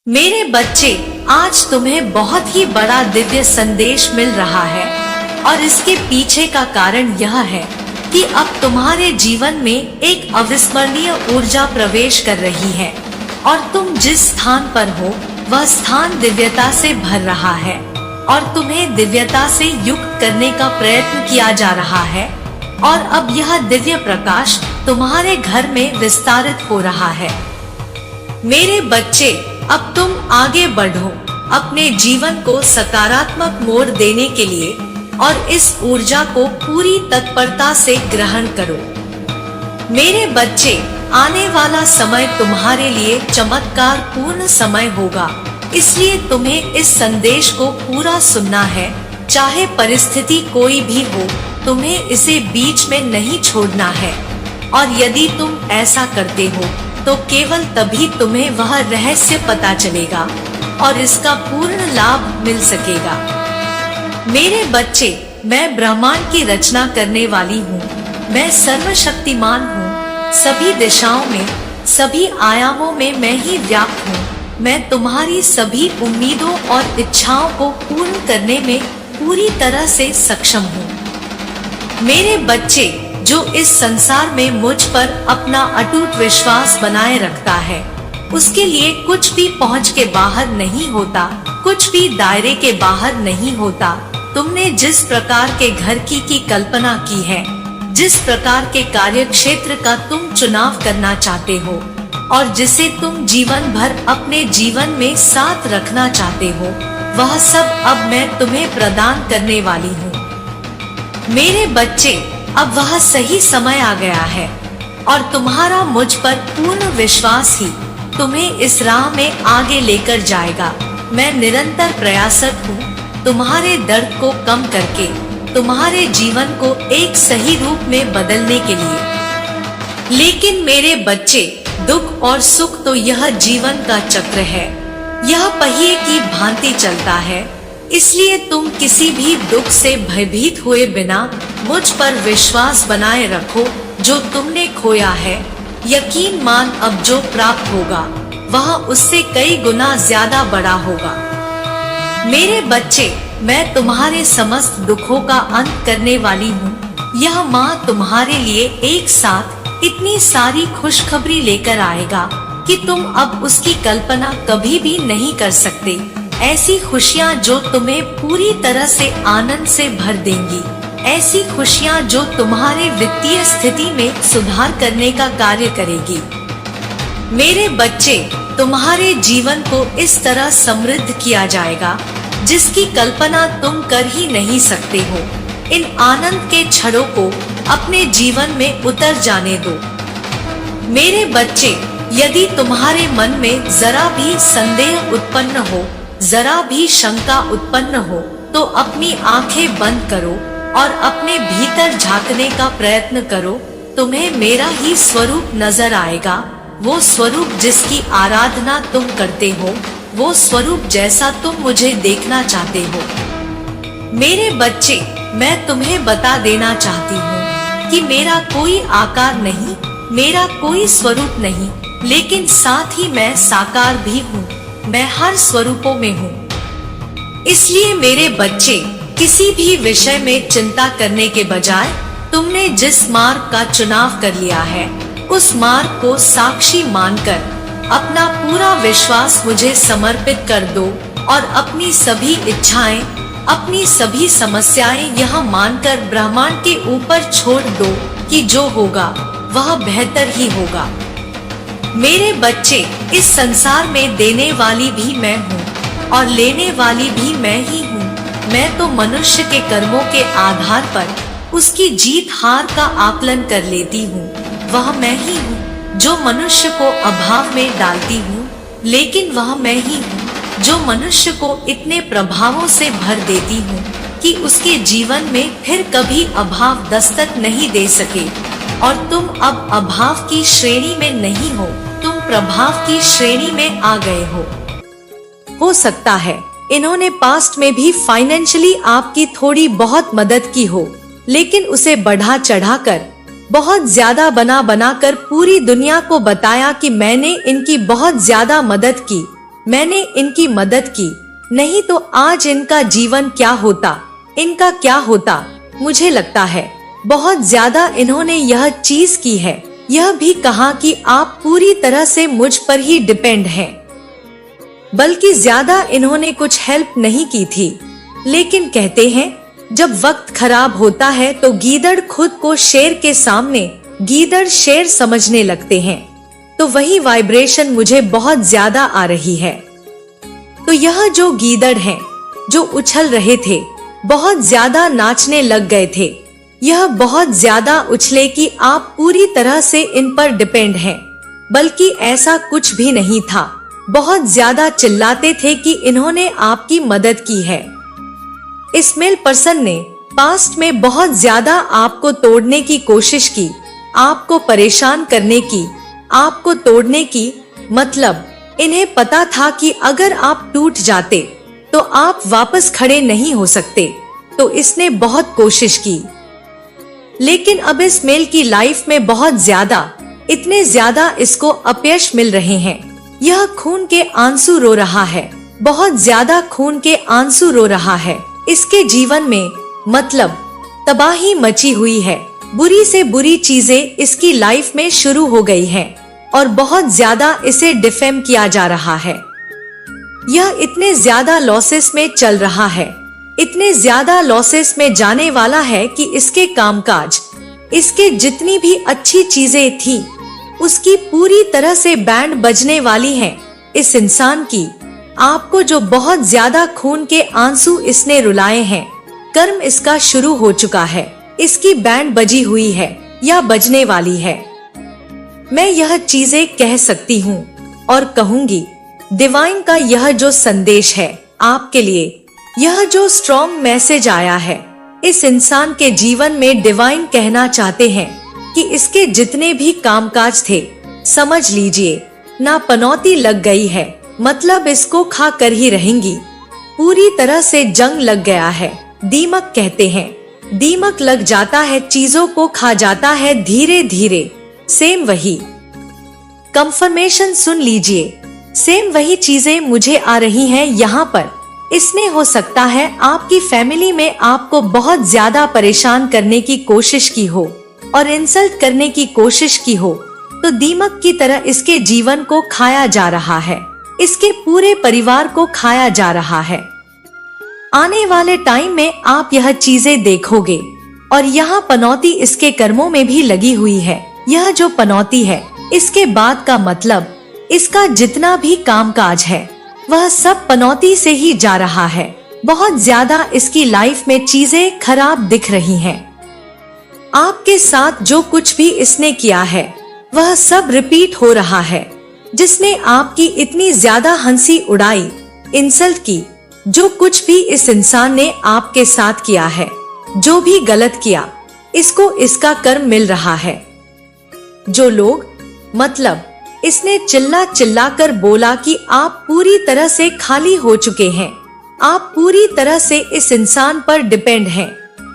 मेरे बच्चे, आज तुम्हें बहुत ही बड़ा दिव्य संदेश मिल रहा है और इसके पीछे का कारण यह है कि अब तुम्हारे जीवन में एक अविस्मरणीय ऊर्जा प्रवेश कर रही है और तुम जिस स्थान पर हो वह स्थान दिव्यता से भर रहा है और तुम्हें दिव्यता से युक्त करने का प्रयत्न किया जा रहा है और अब यह दिव्य प्रकाश तुम्हारे घर में विस्तारित हो रहा है। मेरे बच्चे, अब तुम आगे बढ़ो अपने जीवन को सकारात्मक मोड़ देने के लिए और इस ऊर्जा को पूरी तत्परता से ग्रहण करो। मेरे बच्चे, आने वाला समय तुम्हारे लिए चमत्कार पूर्ण समय होगा, इसलिए तुम्हें इस संदेश को पूरा सुनना है। चाहे परिस्थिति कोई भी हो, तुम्हें इसे बीच में नहीं छोड़ना है और यदि तुम ऐसा करते हो तो केवल तभी तुम्हें वह रहस्य पता चलेगा और इसका पूर्ण लाभ मिल सकेगा। मेरे बच्चे, मैं ब्रह्मांड की रचना करने वाली हूँ। मैं सर्वशक्तिमान हूँ। सभी दिशाओं में, सभी आयामों में मैं ही व्याप्त हूँ। मैं तुम्हारी सभी उम्मीदों और इच्छाओं को पूर्ण करने में पूरी तरह से सक्षम हूँ। मेरे बच्चे, जो इस संसार में मुझ पर अपना अटूट विश्वास बनाए रखता है, उसके लिए कुछ भी पहुंच के बाहर नहीं होता, कुछ भी दायरे के बाहर नहीं होता। तुमने जिस प्रकार के घर की कल्पना की है, जिस प्रकार के कार्य क्षेत्र का तुम चुनाव करना चाहते हो और जिसे तुम जीवन भर अपने जीवन में साथ रखना चाहते हो, वह सब अब मैं तुम्हें प्रदान करने वाली हूँ। मेरे बच्चे, अब वह सही समय आ गया है और तुम्हारा मुझ पर पूर्ण विश्वास ही तुम्हें इस राह में आगे लेकर जाएगा। मैं निरंतर प्रयासरत हूँ तुम्हारे दर्द को कम करके तुम्हारे जीवन को एक सही रूप में बदलने के लिए। लेकिन मेरे बच्चे, दुख और सुख तो यह जीवन का चक्र है, यह पहिए की भांति चलता है, इसलिए तुम किसी भी दुख से भयभीत हुए बिना मुझ पर विश्वास बनाए रखो। जो तुमने खोया है, यकीन मान अब जो प्राप्त होगा वह उससे कई गुना ज्यादा बड़ा होगा। मेरे बच्चे, मैं तुम्हारे समस्त दुखों का अंत करने वाली हूँ। यह माँ तुम्हारे लिए एक साथ इतनी सारी खुशखबरी लेकर आएगा कि तुम अब उसकी कल्पना कभी भी नहीं कर सकते। ऐसी खुशियाँ जो तुम्हें पूरी तरह से आनंद से भर देंगी, ऐसी खुशियाँ जो तुम्हारे वित्तीय स्थिति में सुधार करने का कार्य करेगी। मेरे बच्चे, तुम्हारे जीवन को इस तरह समृद्ध किया जाएगा जिसकी कल्पना तुम कर ही नहीं सकते हो। इन आनंद के छड़ों को अपने जीवन में उतर जाने दो। मेरे बच्चे, यदि तुम्हारे मन में जरा भी संदेह उत्पन्न हो, जरा भी शंका उत्पन्न हो, तो अपनी आंखें बंद करो और अपने भीतर झांकने का प्रयत्न करो। तुम्हें मेरा ही स्वरूप नजर आएगा, वो स्वरूप जिसकी आराधना तुम करते हो, वो स्वरूप जैसा तुम मुझे देखना चाहते हो। मेरे बच्चे, मैं तुम्हें बता देना चाहती हूँ कि मेरा कोई आकार नहीं, मेरा कोई स्वरूप नहीं, लेकिन साथ ही मैं साकार भी हूँ। मैं हर स्वरूपों में हूँ। इसलिए मेरे बच्चे, किसी भी विषय में चिंता करने के बजाय तुमने जिस मार्ग का चुनाव कर लिया है, उस मार्ग को साक्षी मानकर अपना पूरा विश्वास मुझे समर्पित कर दो और अपनी सभी इच्छाएं, अपनी सभी समस्याएं यह मानकर ब्रह्मांड के ऊपर छोड़ दो कि जो होगा वह बेहतर ही होगा। मेरे बच्चे, इस संसार में देने वाली भी मैं हूँ और लेने वाली भी मैं ही हूँ। मैं तो मनुष्य के कर्मों के आधार पर उसकी जीत हार का आकलन कर लेती हूँ। वह मैं ही हूँ जो मनुष्य को अभाव में डालती हूँ, लेकिन वह मैं ही हूँ जो मनुष्य को इतने प्रभावों से भर देती हूँ कि उसके जीवन में फिर कभी अभाव दस्तक नहीं दे सके। और तुम अब अभाव की श्रेणी में नहीं हो, तुम प्रभाव की श्रेणी में आ गए हो सकता है इन्होंने पास्ट में भी फाइनेंशियली आपकी थोड़ी बहुत मदद की हो, लेकिन उसे बढ़ा चढ़ाकर बहुत ज्यादा बना कर पूरी दुनिया को बताया कि मैंने इनकी बहुत ज्यादा मदद की। मैंने इनकी मदद की, नहीं तो आज इनका जीवन क्या होता, इनका क्या होता। मुझे लगता है बहुत ज्यादा इन्होंने यह चीज की है। यह भी कहा कि आप पूरी तरह से मुझ पर ही डिपेंड हैं। बल्कि ज्यादा इन्होंने कुछ हेल्प नहीं की थी। लेकिन कहते हैं जब वक्त खराब होता है तो गीदड़ खुद को शेर के सामने गीदड़ शेर समझने लगते हैं। तो वही वाइब्रेशन मुझे बहुत ज्यादा आ रही है। तो यह जो गीदड़ हैं, जो उछल रहे थे, बहुत ज्यादा नाचने लग गए थे। यह बहुत ज्यादा उछले कि आप पूरी तरह से इन पर डिपेंड हैं। बल्कि ऐसा कुछ भी नहीं था। बहुत ज्यादा चिल्लाते थे कि इन्होंने आपकी मदद की है। इस मेल पर्सन ने पास्ट में बहुत ज्यादा आपको तोड़ने की कोशिश की, आपको परेशान करने की, आपको तोड़ने की। मतलब इन्हें पता था कि अगर आप टूट जाते तो आप वापस खड़े नहीं हो सकते। तो इसने बहुत कोशिश की। लेकिन अब इस मेल की लाइफ में बहुत ज्यादा, इतने ज्यादा इसको अपयश मिल रहे हैं। यह खून के आंसू रो रहा है, बहुत ज्यादा खून के आंसू रो रहा है। इसके जीवन में मतलब तबाही मची हुई है। बुरी से बुरी चीजें इसकी लाइफ में शुरू हो गई हैं और बहुत ज्यादा इसे डिफेम किया जा रहा है। यह इतने ज्यादा लॉसेस में चल रहा है, इतने ज्यादा लॉसेस में जाने वाला है कि इसके कामकाज, इसके जितनी भी अच्छी चीजें थी, उसकी पूरी तरह से बैंड बजने वाली है। इस इंसान की, आपको जो बहुत ज्यादा खून के आंसू इसने रुलाए हैं, कर्म इसका शुरू हो चुका है। इसकी बैंड बजी हुई है या बजने वाली है। मैं यह चीजें कह सकती हूँ और कहूंगी। डिवाइन का यह जो संदेश है आपके लिए, यह जो स्ट्रॉन्ग मैसेज आया है, इस इंसान के जीवन में डिवाइन कहना चाहते हैं कि इसके जितने भी कामकाज थे, समझ लीजिए ना पनौती लग गई है। मतलब इसको खा कर ही रहेंगी। पूरी तरह से जंग लग गया है। दीमक कहते हैं, दीमक लग जाता है, चीजों को खा जाता है धीरे धीरे। सेम वही कंफर्मेशन सुन लीजिए, सेम वही चीजें मुझे आ रही हैं यहाँ पर। इसने हो सकता है आपकी फैमिली में आपको बहुत ज्यादा परेशान करने की कोशिश की हो और इंसल्ट करने की कोशिश की हो। तो दीमक की तरह इसके जीवन को खाया जा रहा है, इसके पूरे परिवार को खाया जा रहा है। आने वाले टाइम में आप यह चीजें देखोगे और यहाँ पनौती इसके कर्मों में भी लगी हुई है। यह जो पनौती है, इसके बाद का मतलब इसका जितना भी कामकाज है वह सब पनौती से ही जा रहा है। बहुत ज्यादा इसकी लाइफ में चीजें खराब दिख रही हैं। आपके साथ जो कुछ भी इसने किया है वह सब रिपीट हो रहा है। जिसने आपकी इतनी ज्यादा हंसी उड़ाई, इंसल्ट की, जो कुछ भी इस इंसान ने आपके साथ किया है, जो भी गलत किया, इसको इसका कर्म मिल रहा है। जो लोग, मतलब इसने चिल्ला चिल्ला कर बोला कि आप पूरी तरह से खाली हो चुके हैं, आप पूरी तरह से इस इंसान पर डिपेंड हैं।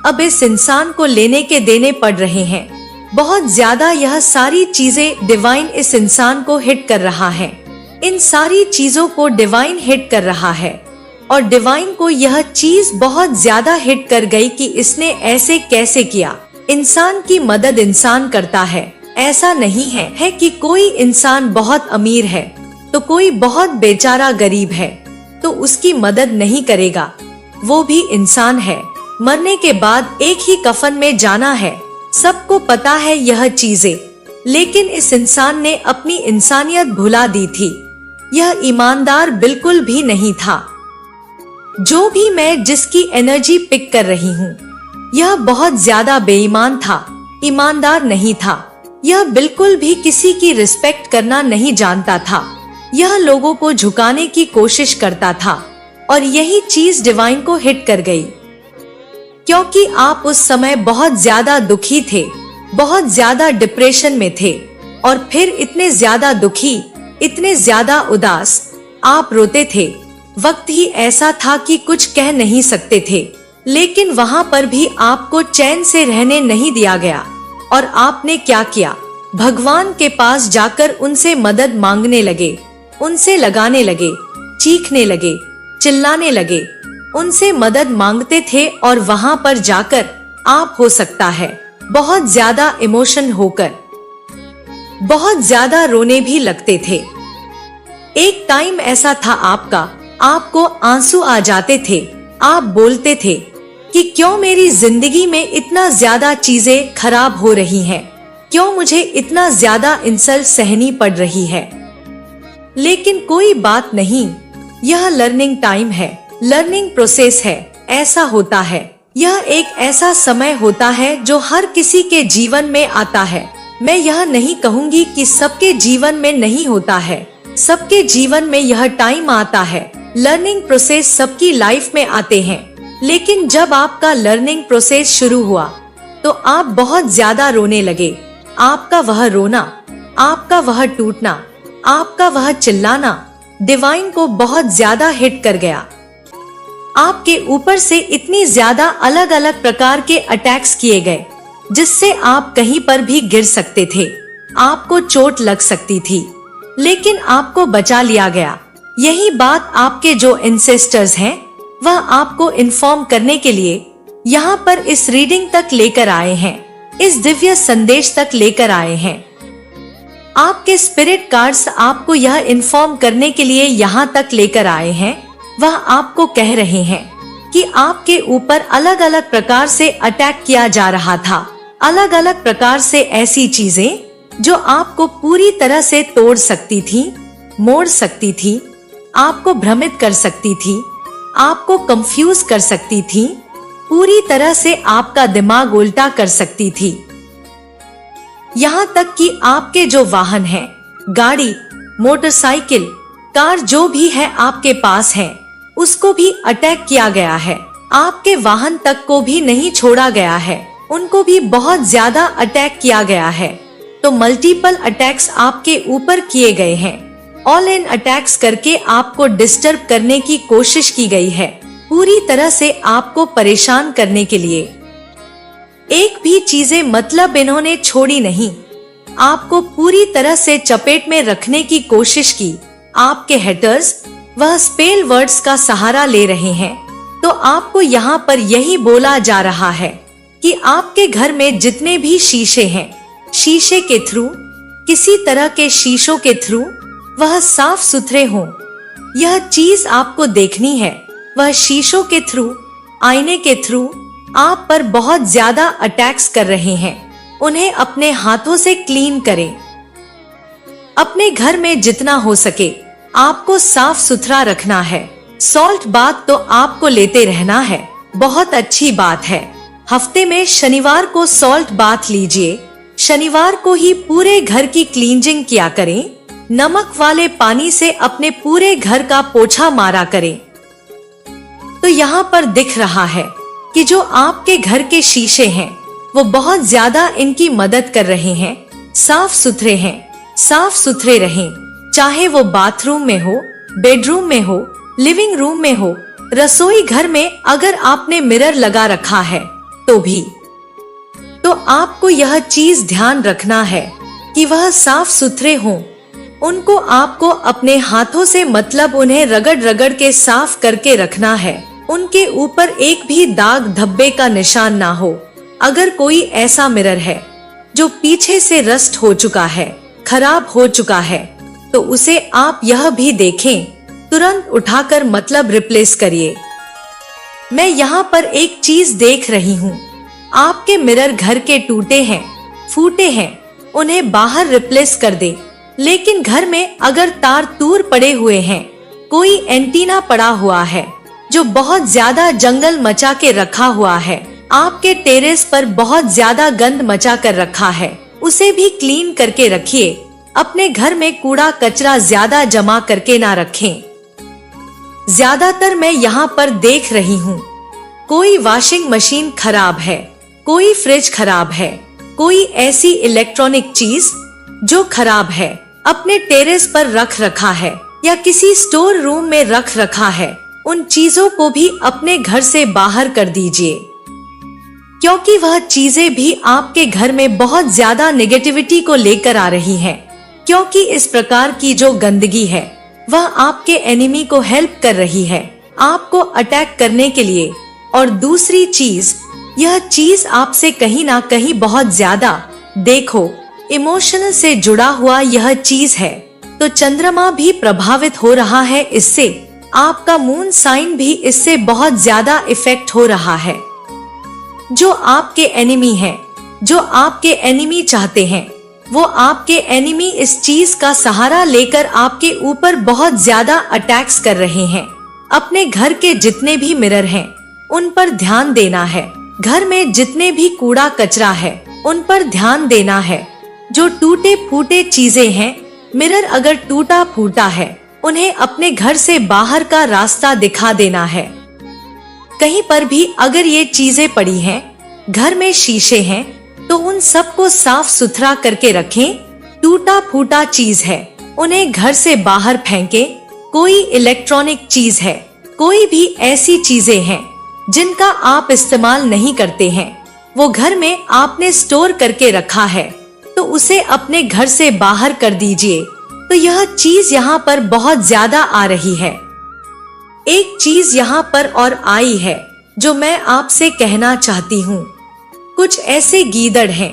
अब इस इंसान को लेने के देने पड़ रहे हैं। बहुत ज्यादा यह सारी चीजें डिवाइन इस इंसान को हिट कर रहा है। इन सारी चीजों को डिवाइन हिट कर रहा है और डिवाइन को यह चीज बहुत ज्यादा हिट कर गई कि इसने ऐसे कैसे किया। इंसान की मदद इंसान करता है। ऐसा नहीं है कि कोई इंसान बहुत अमीर है तो कोई बहुत बेचारा गरीब है तो उसकी मदद नहीं करेगा। वो भी इंसान है, मरने के बाद एक ही कफन में जाना है। सबको पता है यह चीजें, लेकिन इस इंसान ने अपनी इंसानियत भुला दी थी। यह ईमानदार बिल्कुल भी नहीं था। जो भी मैं जिसकी एनर्जी पिक कर रही हूँ, यह बहुत ज्यादा बेईमान था, ईमानदार नहीं था। यह बिल्कुल भी किसी की रिस्पेक्ट करना नहीं जानता था। यह लोगों को झुकाने की कोशिश करता था और यही चीज डिवाइन को हिट कर गई। क्योंकि आप उस समय बहुत ज्यादा दुखी थे, बहुत ज्यादा डिप्रेशन में थे और फिर इतने ज्यादा दुखी, इतने ज्यादा उदास, आप रोते थे। वक्त ही ऐसा था कि कुछ कह नहीं सकते थे, लेकिन वहाँ पर भी आपको चैन से रहने नहीं दिया गया। और आपने क्या किया? भगवान के पास जाकर उनसे मदद मांगने लगे, उनसे लगाने लगे। चीखने लगे, चिल्लाने लगे, उनसे मदद मांगते थे और वहां पर जाकर आप हो सकता है बहुत ज्यादा इमोशन होकर बहुत ज्यादा रोने भी लगते थे। एक टाइम ऐसा था आपको आंसू आ जाते थे। आप बोलते थे कि क्यों मेरी जिंदगी में इतना ज्यादा चीजें खराब हो रही हैं, क्यों मुझे इतना ज्यादा इंसल्ट सहनी पड़ रही है। लेकिन कोई बात नहीं, यह लर्निंग टाइम है, लर्निंग प्रोसेस है। ऐसा होता है, यह एक ऐसा समय होता है जो हर किसी के जीवन में आता है। मैं यह नहीं कहूँगी कि सबके जीवन में नहीं होता है, सबके जीवन में यह टाइम आता है। लर्निंग प्रोसेस सबकी लाइफ में आते हैं, लेकिन जब आपका लर्निंग प्रोसेस शुरू हुआ तो आप बहुत ज्यादा रोने लगे। आपका वह रोना, आपका वह टूटना, आपका वह चिल्लाना डिवाइन को बहुत ज्यादा हिट कर गया। आपके ऊपर से इतनी ज्यादा अलग अलग प्रकार के अटैक्स किए गए जिससे आप कहीं पर भी गिर सकते थे, आपको चोट लग सकती थी, लेकिन आपको बचा लिया गया। यही बात आपके जो एंसेस्टर्स हैं वह आपको इन्फॉर्म करने के लिए यहाँ पर इस रीडिंग तक लेकर आए हैं, इस दिव्य संदेश तक लेकर आए हैं। आपके स्पिरिट कार्ड्स आपको यह इन्फॉर्म करने के लिए यहाँ तक लेकर आए हैं। वह आपको कह रहे हैं कि आपके ऊपर अलग अलग प्रकार से अटैक किया जा रहा था, अलग अलग प्रकार से ऐसी चीजें जो आपको पूरी तरह से तोड़ सकती थी, मोड़ सकती थी, आपको भ्रमित कर सकती थी, आपको कंफ्यूज कर सकती थी, पूरी तरह से आपका दिमाग उल्टा कर सकती थी। यहाँ तक कि आपके जो वाहन हैं, गाड़ी, मोटरसाइकिल, कार जो भी है आपके पास है, उसको भी अटैक किया गया है। आपके वाहन तक को भी नहीं छोड़ा गया है, उनको भी बहुत ज्यादा अटैक किया गया है। तो मल्टीपल अटैक्स आपके ऊपर किए गए हैं। ऑल इन अटैक्स करके आपको डिस्टर्ब करने की कोशिश की गई है, पूरी तरह से आपको परेशान करने के लिए। एक भी चीजें मतलब इन्होंने छोड़ी नहीं, आपको पूरी तरह से चपेट में रखने की कोशिश की। आपके हेटर्स वह स्पेल वर्ड्स का सहारा ले रहे हैं। तो आपको यहाँ पर यही बोला जा रहा है कि आपके घर में जितने भी शीशे हैं, शीशे के थ्रू, किसी तरह के शीशों के थ्रू वह साफ सुथरे हों। यह चीज आपको देखनी है, वह शीशों के थ्रू, आईने के थ्रू आप पर बहुत ज्यादा अटैक्स कर रहे हैं। उन्हें अपने हाथों से क्लीन करें। अपने घर में जितना हो सके आपको साफ सुथरा रखना है। सॉल्ट बाथ तो आपको लेते रहना है, बहुत अच्छी बात है। हफ्ते में शनिवार को सॉल्ट बाथ लीजिए। शनिवार को ही पूरे घर की क्लींजिंग किया करें। नमक वाले पानी से अपने पूरे घर का पोछा मारा करें। तो यहाँ पर दिख रहा है कि जो आपके घर के शीशे हैं वो बहुत ज्यादा इनकी मदद कर रहे हैं। साफ सुथरे हैं, साफ सुथरे रहें, चाहे वो बाथरूम में हो, बेडरूम में हो, लिविंग रूम में हो, रसोई घर में अगर आपने मिरर लगा रखा है तो भी। तो आपको यह चीज ध्यान रखना है कि वह साफ सुथरे हों। उनको आपको अपने हाथों से मतलब उन्हें रगड़ रगड़ के साफ करके रखना है। उनके ऊपर एक भी दाग धब्बे का निशान ना हो। अगर कोई ऐसा मिरर है जो पीछे से रस्ट हो चुका है, खराब हो चुका है, तो उसे आप यह भी देखें, तुरंत उठाकर मतलब रिप्लेस करिए। मैं यहाँ पर एक चीज देख रही हूँ, आपके मिरर घर के टूटे हैं, फूटे हैं, उन्हें बाहर रिप्लेस कर दे। लेकिन घर में अगर तार तूर पड़े हुए हैं, कोई एंटीना पड़ा हुआ है जो बहुत ज्यादा जंगल मचा के रखा हुआ है, आपके टेरेस पर बहुत ज्यादा गंद मचा कर रखा है, उसे भी क्लीन करके रखिए। अपने घर में कूड़ा कचरा ज्यादा जमा करके ना रखें। ज्यादातर मैं यहाँ पर देख रही हूँ, कोई वॉशिंग मशीन खराब है, कोई फ्रिज खराब है, कोई ऐसी इलेक्ट्रॉनिक चीज जो खराब है अपने टेरेस पर रख रखा है या किसी स्टोर रूम में रख रखा है। उन चीजों को भी अपने घर से बाहर कर दीजिए, क्योंकि वह चीजें भी आपके घर में बहुत ज्यादा नेगेटिविटी को लेकर आ रही हैं। क्योंकि इस प्रकार की जो गंदगी है वह आपके एनिमी को हेल्प कर रही है आपको अटैक करने के लिए। और दूसरी चीज, यह चीज आपसे कहीं ना कहीं बहुत ज्यादा देखो इमोशनल से जुड़ा हुआ यह चीज है। तो चंद्रमा भी प्रभावित हो रहा है इससे, आपका मून साइन भी इससे बहुत ज्यादा इफेक्ट हो रहा है। जो आपके एनिमी हैं, जो आपके एनिमी चाहते हैं, वो आपके एनिमी इस चीज का सहारा लेकर आपके ऊपर बहुत ज्यादा अटैक्स कर रहे हैं। अपने घर के जितने भी मिरर हैं, उन पर ध्यान देना है। घर में जितने भी कूड़ा कचरा है, उन पर ध्यान देना है। जो टूटे फूटे चीजें हैं, मिरर अगर टूटा फूटा है, उन्हें अपने घर से बाहर का रास्ता दिखा देना है। कहीं पर भी अगर ये चीजें पड़ी हैं, घर में शीशे हैं, तो उन सबको साफ सुथरा करके रखें। टूटा फूटा चीज है, उन्हें घर से बाहर फेंकें। कोई इलेक्ट्रॉनिक चीज है, कोई भी ऐसी चीजें हैं जिनका आप इस्तेमाल नहीं करते हैं, वो घर में आपने स्टोर करके रखा है, तो उसे अपने घर से बाहर कर दीजिए। तो यह चीज यहाँ पर बहुत ज्यादा आ रही है। एक चीज यहाँ पर और आई है जो मैं आपसे कहना चाहती हूँ। कुछ ऐसे गीदड़ हैं,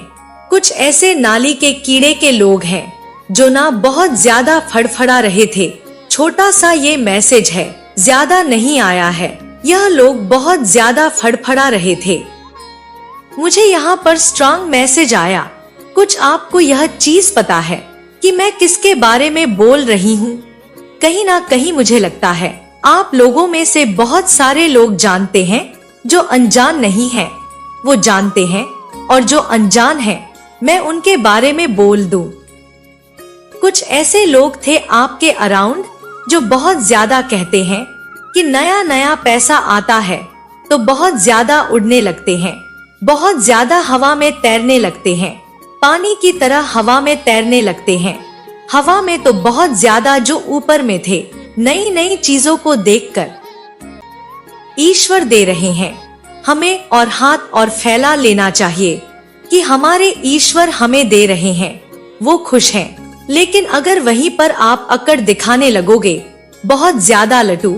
कुछ ऐसे नाली के कीड़े के लोग हैं जो ना बहुत ज्यादा फड़फड़ा रहे थे। छोटा सा ये मैसेज है, ज्यादा नहीं आया है। यह लोग बहुत ज्यादा फड़फड़ा रहे थे। मुझे यहाँ पर स्ट्रांग मैसेज आया। कुछ आपको यह चीज पता है कि मैं किसके बारे में बोल रही हूँ। कहीं ना कहीं मुझे लगता है आप लोगों में से बहुत सारे लोग जानते हैं। जो अनजान नहीं है वो जानते हैं, और जो अनजान हैं मैं उनके बारे में बोल दूं। कुछ ऐसे लोग थे आपके अराउंड जो बहुत ज्यादा कहते हैं कि नया नया पैसा आता है तो बहुत ज्यादा उड़ने लगते हैं, बहुत ज्यादा हवा में तैरने लगते हैं, पानी की तरह हवा में तैरने लगते हैं। हवा में तो बहुत ज्यादा जो ऊपर में थे, नई नई चीजों को देखकर ईश्वर दे रहे हैं हमें, और हाथ और फैला लेना चाहिए कि हमारे ईश्वर हमें दे रहे हैं, वो खुश हैं। लेकिन अगर वहीं पर आप अकड़ दिखाने लगोगे, बहुत ज्यादा लटू,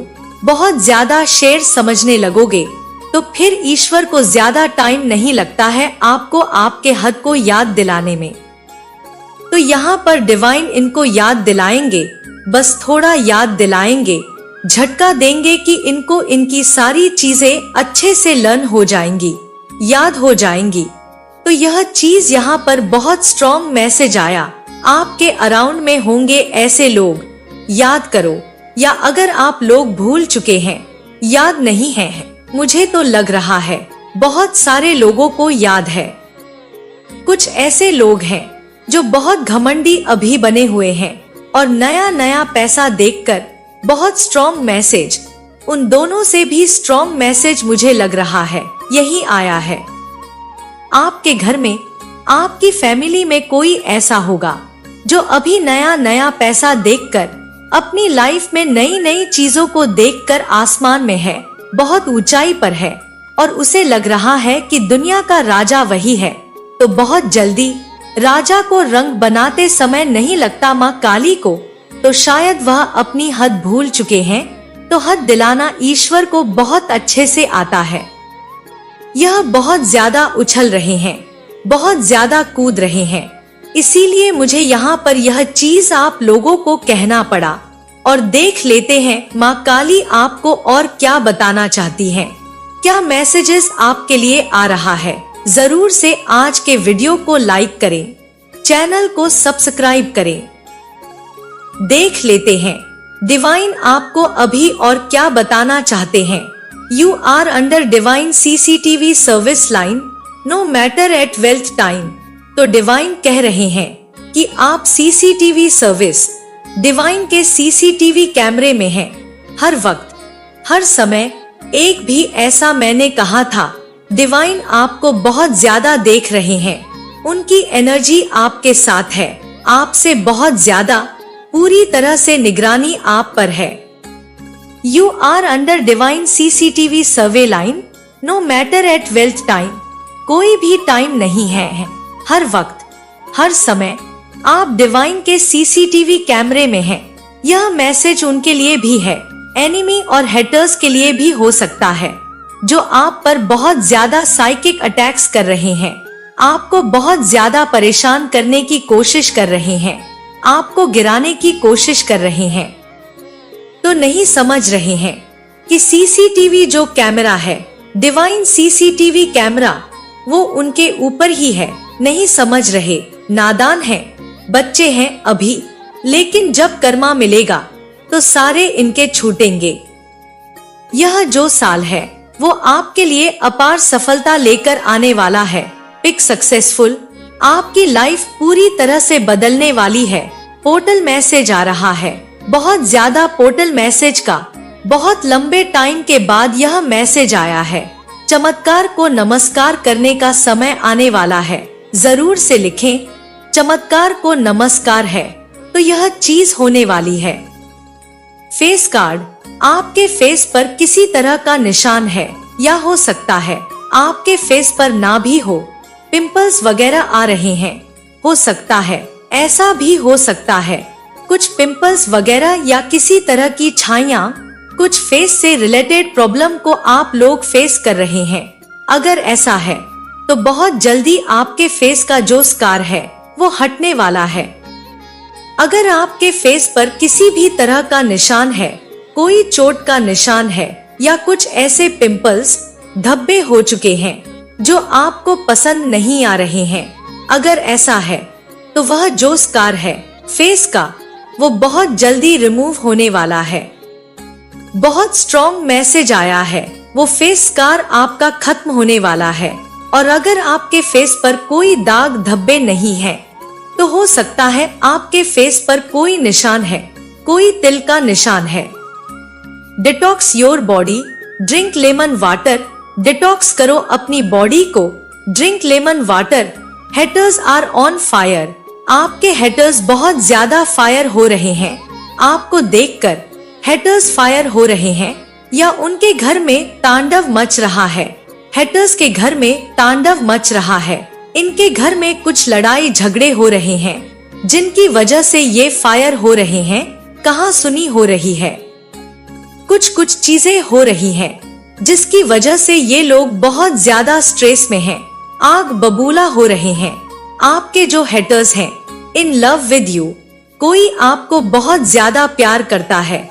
बहुत ज्यादा शेर समझने लगोगे, तो फिर ईश्वर को ज्यादा टाइम नहीं लगता है आपको आपके हद को याद दिलाने में। तो यहाँ पर डिवाइन इनको याद दिलाएंगे, बस थोड़ा याद दिलाएंगे, झटका देंगे कि इनको इनकी सारी चीजें अच्छे से लर्न हो जाएंगी, याद हो जाएंगी। तो यह चीज यहाँ पर बहुत स्ट्रॉन्ग मैसेज आया। आपके अराउंड में होंगे ऐसे लोग, याद करो। या अगर आप लोग भूल चुके हैं, याद नहीं है, मुझे तो लग रहा है बहुत सारे लोगों को याद है। कुछ ऐसे लोग हैं जो बहुत घमंडी अभी बने हुए हैं, और नया नया पैसा देखकर बहुत स्ट्रॉन्ग मैसेज, उन दोनों से भी स्ट्रॉन्ग मैसेज मुझे लग रहा है यही आया है। आपके घर में, आपकी फैमिली में कोई ऐसा होगा जो अभी नया नया पैसा देखकर, अपनी लाइफ में नई नई चीजों को देखकर आसमान में है, बहुत ऊंचाई पर है, और उसे लग रहा है कि दुनिया का राजा वही है। तो बहुत जल्दी राजा को रंग बनाते समय नहीं लगता माँ काली को, तो शायद वह अपनी हद भूल चुके हैं। तो हद दिलाना ईश्वर को बहुत अच्छे से आता है। यह बहुत ज्यादा उछल रहे हैं, बहुत ज्यादा कूद रहे हैं, इसीलिए मुझे यहाँ पर यह चीज आप लोगों को कहना पड़ा। और देख लेते हैं माँ काली आपको और क्या बताना चाहती हैं, क्या मैसेजेस आपके लिए आ रहा है। जरूर से आज के वीडियो को लाइक करें, चैनल को सब्सक्राइब करें। देख लेते हैं डिवाइन आपको अभी और क्या बताना चाहते हैं। You are under divine CCTV सर्विस लाइन, no matter at wealth time. तो डिवाइन कह रहे हैं कि आप CCTV सर्विस, डिवाइन के CCTV कैमरे में हैं, हर वक्त, हर समय। एक भी ऐसा मैंने कहा था, डिवाइन आपको बहुत ज्यादा देख रहे हैं, उनकी एनर्जी आपके साथ है, आपसे बहुत ज्यादा, पूरी तरह से निगरानी आप पर है। You are under divine CCTV surveillance, no matter at wealth time. कोई भी टाइम नहीं है, हर वक्त, हर समय आप डिवाइन के CCTV कैमरे में हैं। यह मैसेज उनके लिए भी है, एनिमी और हेटर्स के लिए भी हो सकता है, जो आप पर बहुत ज्यादा साइकिक अटैक्स कर रहे हैं, आपको बहुत ज्यादा परेशान करने की कोशिश कर रहे हैं, आपको गिराने की कोशिश कर रहे हैं। तो नहीं समझ रहे हैं कि सीसीटीवी जो कैमरा है, डिवाइन सीसीटीवी कैमरा, वो उनके ऊपर ही है। नहीं समझ रहे, नादान हैं, बच्चे हैं अभी, लेकिन जब कर्मा मिलेगा तो सारे इनके छूटेंगे। यह जो साल है वो आपके लिए अपार सफलता लेकर आने वाला है। पिक सक्सेसफुल, आपकी लाइफ पूरी तरह से बदलने वाली है। पोर्टल मैसेज आ रहा है, बहुत ज्यादा पोर्टल मैसेज का, बहुत लंबे टाइम के बाद यह मैसेज आया है। चमत्कार को नमस्कार करने का समय आने वाला है। जरूर से लिखें, चमत्कार को नमस्कार है, तो यह चीज होने वाली है। फेस कार्ड, आपके फेस पर किसी तरह का निशान है, या हो सकता है आपके फेस पर ना भी हो, पिंपल्स वगैरह आ रहे हैं, हो सकता है ऐसा भी हो सकता है, कुछ पिंपल्स वगैरह या किसी तरह की छाइयां, कुछ फेस से रिलेटेड प्रॉब्लम को आप लोग फेस कर रहे हैं। अगर ऐसा है तो बहुत जल्दी आपके फेस का जो स्कार है वो हटने वाला है। अगर आपके फेस पर किसी भी तरह का निशान है, कोई चोट का निशान है, या कुछ ऐसे पिंपल्स, धब्बे हो चुके हैं जो आपको पसंद नहीं आ रहे हैं, अगर ऐसा है तो वह जो स्कार है फेस का, वो बहुत जल्दी रिमूव होने वाला है। बहुत स्ट्रॉन्ग मैसेज आया है, वो फेस स्कार आपका खत्म होने वाला है। और अगर आपके फेस पर कोई दाग धब्बे नहीं है, तो हो सकता है आपके फेस पर कोई निशान है, कोई तिल का निशान है। Detox your body, drink lemon water, detox करो अपनी बॉडी को, drink lemon water. Haters are on fire, आपके हेटर्स बहुत ज्यादा फायर हो रहे हैं। आपको देखकर हेटर्स फायर हो रहे हैं, या उनके घर में तांडव मच रहा है। हेटर्स के घर में तांडव मच रहा है, इनके घर में कुछ लड़ाई झगड़े हो रहे हैं, जिनकी वजह से ये फायर हो रहे हैं। कहाँ सुनी हो रही है, कुछ चीजें हो रही हैं, जिसकी वजह से ये लोग बहुत ज्यादा स्ट्रेस में हैं, आग बबूला हो रहे हैं। आपके जो हेटर्स हैं इन लव विद यू, कोई आपको बहुत ज्यादा प्यार करता है।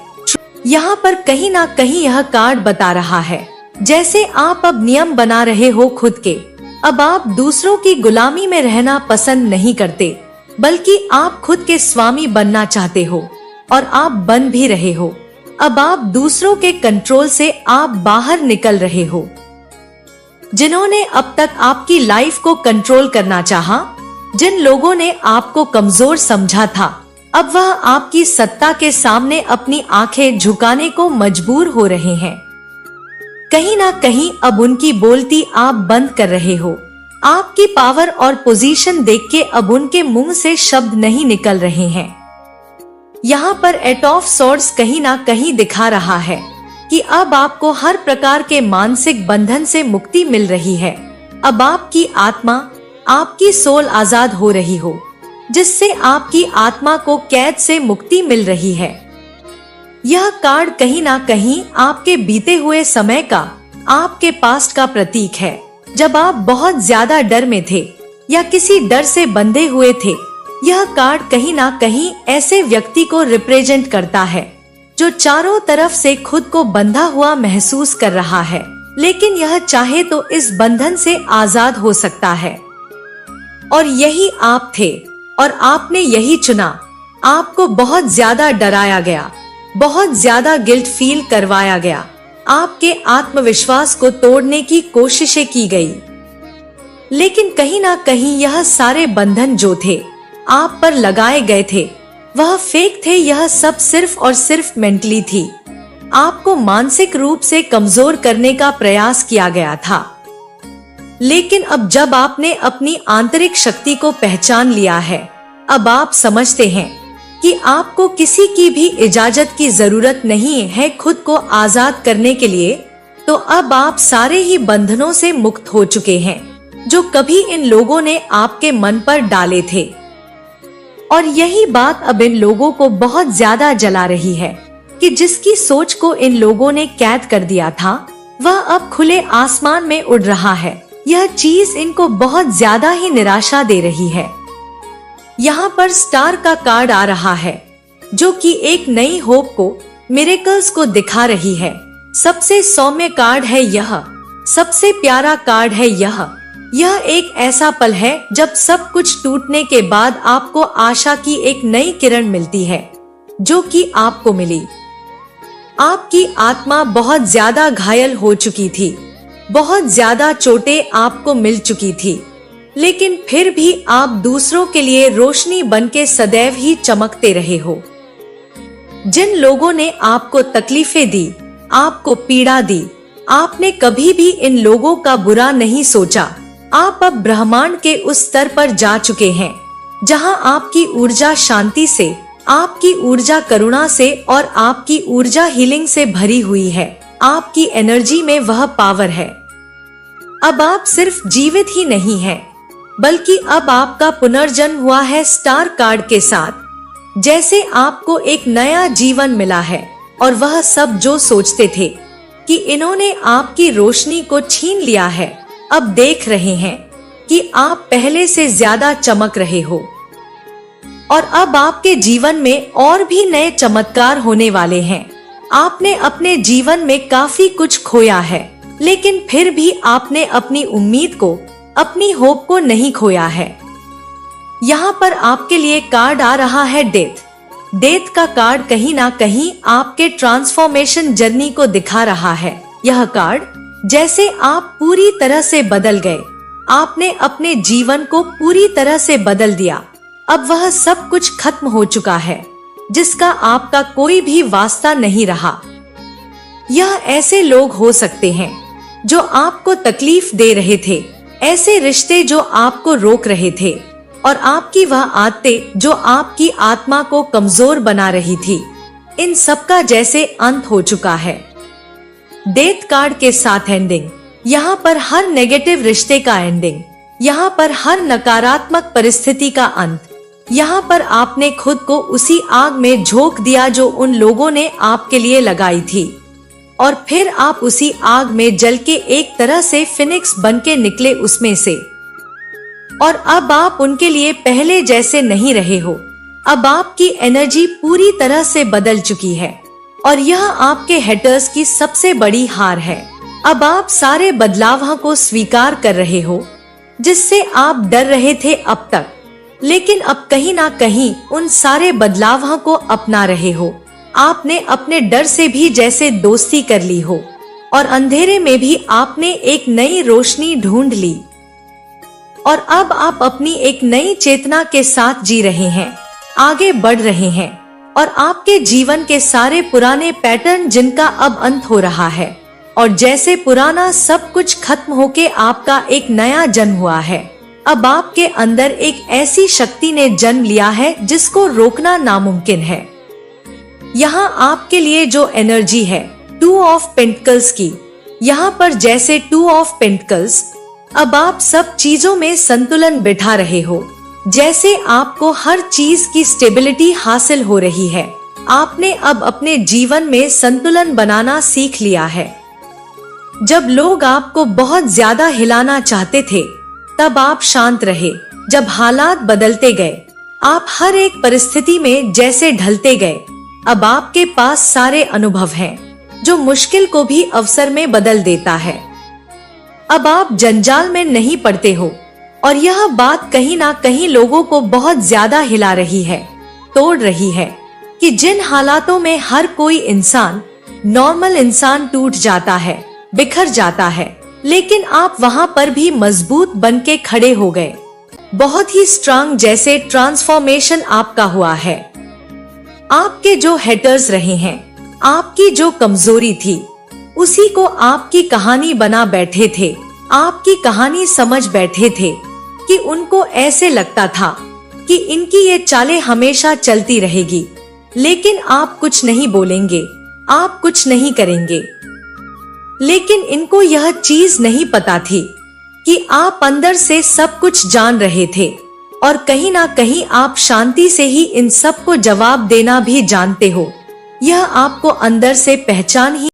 यहाँ पर कहीं ना कहीं यह कार्ड बता रहा है, जैसे आप अब नियम बना रहे हो खुद के। अब आप दूसरों की गुलामी में रहना पसंद नहीं करते, बल्कि आप खुद के स्वामी बनना चाहते हो, और आप बन भी रहे हो। अब आप दूसरों के कंट्रोल से आप बाहर निकल रहे हो। जिन्होंने अब तक आपकी लाइफ को कंट्रोल करना चाहा, जिन लोगों ने आपको कमजोर समझा था, अब वह आपकी सत्ता के सामने अपनी आंखें झुकाने को मजबूर हो रहे हैं। कहीं ना कहीं अब उनकी बोलती आप बंद कर रहे हो। आपकी पावर और पोजीशन देख के अब उनके मुंह से शब्द नहीं निकल रहे हैं। यहाँ पर एट ऑफ सॉर्ड्स कहीं ना कहीं दिखा रहा है कि अब आपको हर प्रकार के मानसिक बंधन से मुक्ति मिल रही है। अब आपकी आत्मा, आपकी सोल आजाद हो रही हो, जिससे आपकी आत्मा को कैद से मुक्ति मिल रही है। यह कार्ड कहीं ना कहीं आपके बीते हुए समय का, आपके पास्ट का प्रतीक है, जब आप बहुत ज्यादा डर में थे या किसी डर से बंधे हुए थे। यह कार्ड कहीं ना कहीं ऐसे व्यक्ति को रिप्रेजेंट करता है जो चारों तरफ से खुद को बंधा हुआ महसूस कर रहा है, लेकिन यह चाहे तो इस बंधन से आजाद हो सकता है। और यही आप थे और आपने यही चुना। आपको बहुत ज्यादा डराया गया, बहुत ज्यादा गिल्ट फील करवाया गया, आपके आत्मविश्वास को तोड़ने की कोशिशें की गई, लेकिन कहीं ना कहीं यह सारे बंधन जो थे आप पर लगाए गए थे, वह फेक थे। यह सब सिर्फ और सिर्फ मेंटली थी। आपको मानसिक रूप से कमजोर करने का प्रयास किया गया था। लेकिन अब जब आपने अपनी आंतरिक शक्ति को पहचान लिया है, अब आप समझते हैं कि आपको किसी की भी इजाजत की जरूरत नहीं है खुद को आजाद करने के लिए। तो अब आप सारे ही बंधनों से मुक्त हो चुके हैं जो कभी इन लोगों ने आपके मन पर डाले थे। और यही बात अब इन लोगों को बहुत ज्यादा जला रही है कि जिसकी सोच को इन लोगों ने कैद कर दिया था वह अब खुले आसमान में उड़ रहा है। यह चीज इनको बहुत ज्यादा ही निराशा दे रही है। यहाँ पर स्टार का कार्ड आ रहा है जो कि एक नई होप को, मिरेकल्स को दिखा रही है। सबसे सौम्य कार्ड है यह, सबसे प्यारा कार्ड है यह। यह एक ऐसा पल है जब सब कुछ टूटने के बाद आपको आशा की एक नई किरण मिलती है जो कि आपको मिली। आपकी आत्मा बहुत ज्यादा घायल हो चुकी थी, बहुत ज्यादा चोटें आपको मिल चुकी थी, लेकिन फिर भी आप दूसरों के लिए रोशनी बनके सदैव ही चमकते रहे हो। जिन लोगों ने आपको तकलीफें दी, आपको पीड़ा दी, आपने कभी भी इन लोगों का बुरा नहीं सोचा। आप अब ब्रह्मांड के उस स्तर पर जा चुके हैं जहां आपकी ऊर्जा शांति से, आपकी ऊर्जा करुणा से और आपकी ऊर्जा हीलिंग से भरी हुई है। आपकी एनर्जी में वह पावर है। अब आप सिर्फ जीवित ही नहीं हैं, बल्कि अब आपका पुनर्जन्म हुआ है स्टार कार्ड के साथ। जैसे आपको एक नया जीवन मिला है और वह सब जो सोचते थे कि इन्होंने आपकी रोशनी को छीन लिया है, अब देख रहे हैं कि आप पहले से ज्यादा चमक रहे हो। और अब आपके जीवन में और भी नए चमत्कार होने वाले हैं। आपने अपने जीवन में काफी कुछ खोया है, लेकिन फिर भी आपने अपनी उम्मीद को, अपनी होप को नहीं खोया है। यहाँ पर आपके लिए कार्ड आ रहा है डेथ। डेथ का कार्ड कहीं ना कहीं आपके ट्रांसफॉर्मेशन जर्नी को दिखा रहा है। यह कार्ड जैसे आप पूरी तरह से बदल गए, आपने अपने जीवन को पूरी तरह से बदल दिया। अब वह सब कुछ खत्म हो चुका है जिसका आपका कोई भी वास्ता नहीं रहा। यह ऐसे लोग हो सकते हैं जो आपको तकलीफ दे रहे थे, ऐसे रिश्ते जो आपको रोक रहे थे, और आपकी वह आदतें जो आपकी आत्मा को कमजोर बना रही थी। इन सब का जैसे अंत हो चुका है। डेथ कार्ड के साथ एंडिंग, यहाँ पर हर नेगेटिव रिश्ते का एंडिंग, यहाँ पर हर नकारात्मक परिस्थिति का अंत। यहाँ पर आपने खुद को उसी आग में झोंक दिया जो उन लोगों ने आपके लिए लगाई थी, और फिर आप उसी आग में जल के एक तरह से फिनिक्स बनके निकले उसमें से। और अब आप उनके लिए पहले जैसे नहीं रहे हो। अब आपकी एनर्जी पूरी तरह से बदल चुकी है और यह आपके हेटर्स की सबसे बड़ी हार है। अब आप सारे बदलावों को स्वीकार कर रहे हो जिससे आप डर रहे थे अब तक, लेकिन अब कहीं ना कहीं उन सारे बदलावों को अपना रहे हो। आपने अपने डर से भी जैसे दोस्ती कर ली हो और अंधेरे में भी आपने एक नई रोशनी ढूंढ ली, और अब आप अपनी एक नई चेतना के साथ जी रहे हैं, आगे बढ़ रहे हैं, और आपके जीवन के सारे पुराने पैटर्न जिनका अब अंत हो रहा है, और जैसे पुराना सब कुछ खत्म होके आपका एक नया जन्म हुआ है। अब आपके अंदर एक ऐसी शक्ति ने जन्म लिया है जिसको रोकना नामुमकिन है। यहाँ आपके लिए जो एनर्जी है 2 ऑफ पेंटिकल्स की, यहाँ पर जैसे 2 ऑफ पेंटिकल्स, अब आप सब चीजों में संतुलन बिठा रहे हो, जैसे आपको हर चीज की स्टेबिलिटी हासिल हो रही है। आपने अब अपने जीवन में संतुलन बनाना सीख लिया है। जब लोग आपको बहुत ज्यादा हिलाना चाहते थे तब आप शांत रहे। जब हालात बदलते गए, आप हर एक परिस्थिति में जैसे ढलते गए। अब आपके पास सारे अनुभव हैं जो मुश्किल को भी अवसर में बदल देता है। अब आप जंजाल में नहीं पड़ते हो, और यह बात कहीं ना कहीं लोगों को बहुत ज्यादा हिला रही है, तोड़ रही है, कि जिन हालातों में हर कोई इंसान, नॉर्मल इंसान टूट जाता है, बिखर जाता है, लेकिन आप वहां पर भी मजबूत बनके खड़े हो गए। बहुत ही स्ट्रांग जैसे ट्रांसफॉर्मेशन आपका हुआ है। आपके जो हेटर्स रहे हैं, आपकी जो कमजोरी थी, उसी को आपकी कहानी बना बैठे थे, आपकी कहानी समझ बैठे थे, कि उनको ऐसे लगता था कि इनकी ये चालें हमेशा चलती रहेगी, लेकिन आप कुछ नहीं बोलेंगे, आप कुछ नहीं करेंगे। लेकिन इनको यह चीज नहीं पता थी कि आप अंदर से सब कुछ जान रहे थे, और कहीं ना कहीं आप शांति से ही इन सब को जवाब देना भी जानते हो। यह आपको अंदर से पहचान ही